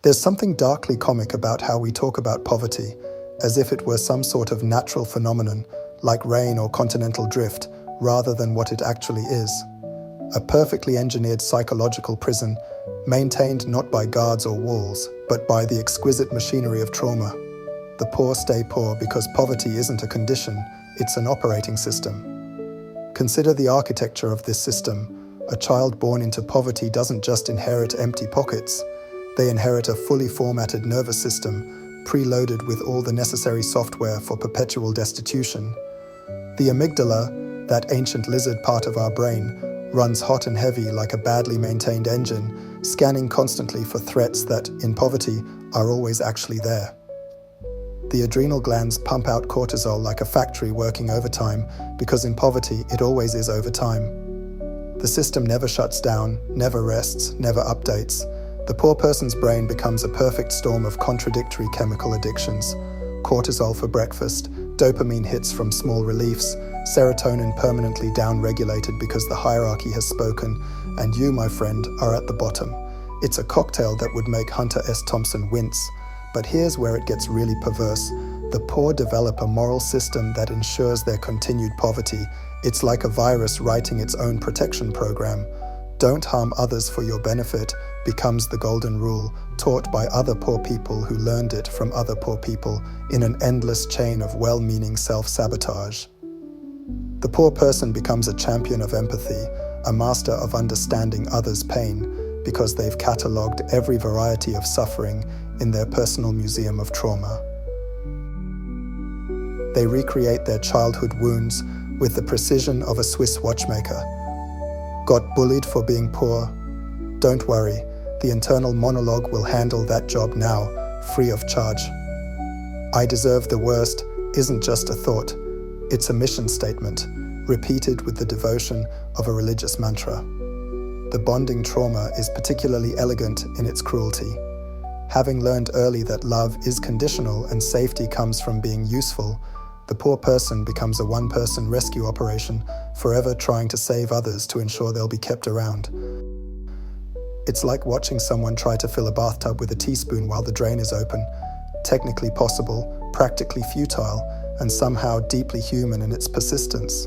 There's something darkly comic about how we talk about poverty, as if it were some sort of natural phenomenon, like rain or continental drift, rather than what it actually is. A perfectly engineered psychological prison, maintained not by guards or walls, but by the exquisite machinery of trauma. The poor stay poor because poverty isn't a condition, it's an operating system. Consider the architecture of this system. A child born into poverty doesn't just inherit empty pockets. They inherit a fully formatted nervous system, preloaded with all the necessary software for perpetual destitution. The amygdala, that ancient lizard part of our brain, runs hot and heavy like a badly maintained engine, scanning constantly for threats that, in poverty, are always actually there. The adrenal glands pump out cortisol like a factory working overtime, because in poverty it always is overtime. The system never shuts down, never rests, never updates. The poor person's brain becomes a perfect storm of contradictory chemical addictions. Cortisol for breakfast, dopamine hits from small reliefs, serotonin permanently down-regulated because the hierarchy has spoken, and you, my friend, are at the bottom. It's a cocktail that would make Hunter S. Thompson wince. But here's where it gets really perverse. The poor develop a moral system that ensures their continued poverty. It's like a virus writing its own protection program. Don't harm others for your benefit becomes the golden rule, taught by other poor people who learned it from other poor people in an endless chain of well-meaning self-sabotage. The poor person becomes a champion of empathy, a master of understanding others' pain, because they've catalogued every variety of suffering in their personal museum of trauma. They recreate their childhood wounds with the precision of a Swiss watchmaker. Got bullied for being poor? Don't worry, the internal monologue will handle that job now, free of charge. I deserve the worst isn't just a thought, it's a mission statement, repeated with the devotion of a religious mantra. The bonding trauma is particularly elegant in its cruelty. Having learned early that love is conditional and safety comes from being useful, the poor person becomes a one-person rescue operation, forever trying to save others to ensure they'll be kept around. It's like watching someone try to fill a bathtub with a teaspoon while the drain is open. Technically possible, practically futile, and somehow deeply human in its persistence.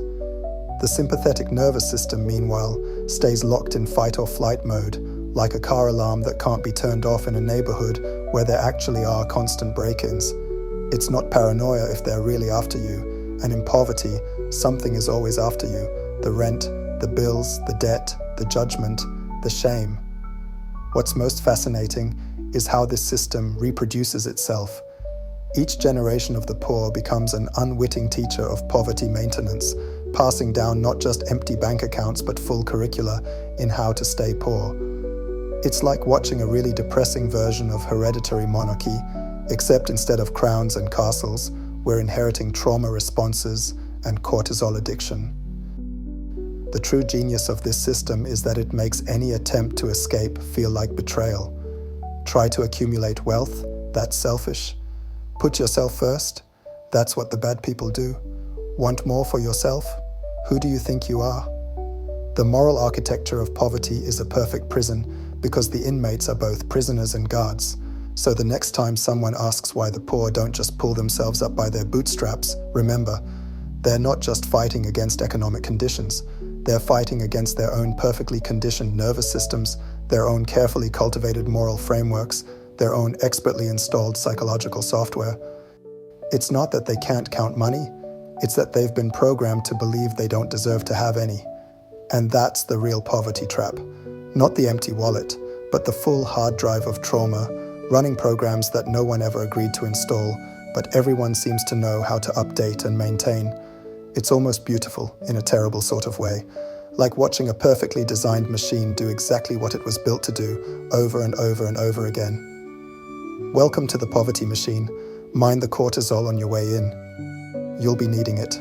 The sympathetic nervous system, meanwhile, stays locked in fight or flight mode, like a car alarm that can't be turned off in a neighborhood where there actually are constant break-ins. It's not paranoia if they're really after you, and in poverty, something is always after you. The rent, the bills, the debt, the judgment, the shame. What's most fascinating is how this system reproduces itself. Each generation of the poor becomes an unwitting teacher of poverty maintenance, passing down not just empty bank accounts but full curricula in how to stay poor. It's like watching a really depressing version of hereditary monarchy, except instead of crowns and castles, we're inheriting trauma responses and cortisol addiction. The true genius of this system is that it makes any attempt to escape feel like betrayal. Try to accumulate wealth? That's selfish. Put yourself first? That's what the bad people do. Want more for yourself? Who do you think you are? The moral architecture of poverty is a perfect prison because the inmates are both prisoners and guards. So the next time someone asks why the poor don't just pull themselves up by their bootstraps, remember, they're not just fighting against economic conditions. They're fighting against their own perfectly conditioned nervous systems, their own carefully cultivated moral frameworks, their own expertly installed psychological software. It's not that they can't count money, it's that they've been programmed to believe they don't deserve to have any. And that's the real poverty trap. Not the empty wallet, but the full hard drive of trauma, running programs that no one ever agreed to install, but everyone seems to know how to update and maintain. It's almost beautiful, in a terrible sort of way, like watching a perfectly designed machine do exactly what it was built to do, over and over and over again. Welcome to the poverty machine. Mind the cortisol on your way in. You'll be needing it.